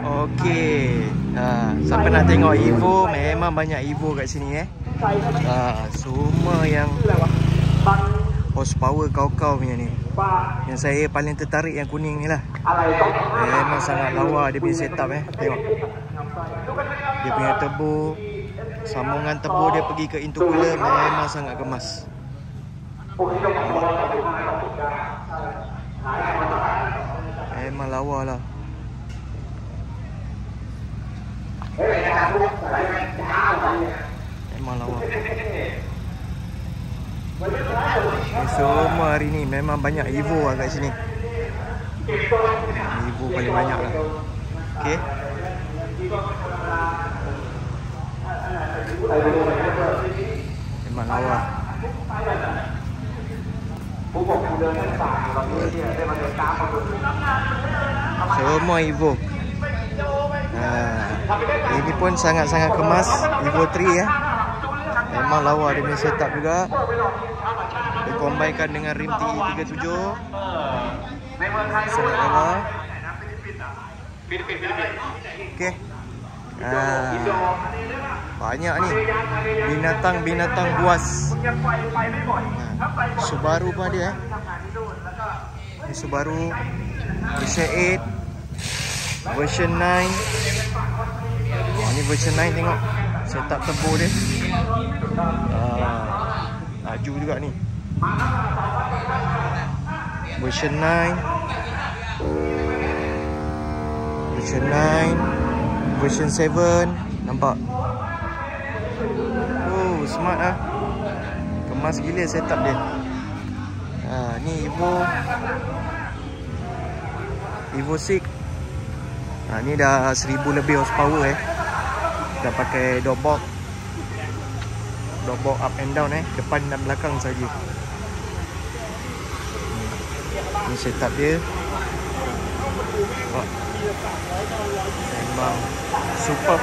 Okey. Siapa nak tengok Evo, memang banyak Evo kat sini semua yang horsepower kau-kau punya ni. Yang saya paling tertarik yang kuning ni lah. Memang sangat lawa dia punya setup Tengok. Dia punya turbo, sambungan turbo dia pergi ke intercooler memang sangat kemas. Memang lawa lah. Memang lawa. Semua hari ni memang banyak Evo lah kat sini. Evo paling banyak lah. Okay. Memang lawa. Semua Evo. Ini pun sangat-sangat kemas. Evo 3 Memang lawa dia punya setup juga. Dikombainkan dengan rim TE37. Sangat lawa. Okey. Banyak ni binatang-binatang buas. Subaru pun ada Ini Subaru version 8, version 9. Ni version 9 tengok. Setup turbo dia. Laju juga ni. Version 9. Version 9. Version 7. Nampak? Oh, smart lah. Kemas gila setup dia. Ni Evo 6. Ni dah 1000 lebih horsepower Dah pakai door box up and down depan dan belakang saja. Ni setup dia. Memang super.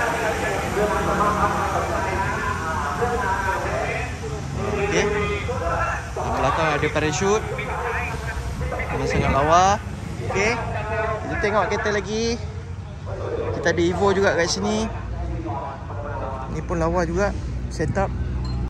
Okey. Di belakang ada parachute. Ini sangat lawa. Okey. Kita tengok kereta lagi. Kita ada Evo juga kat sini. Ni pun lawa juga setup.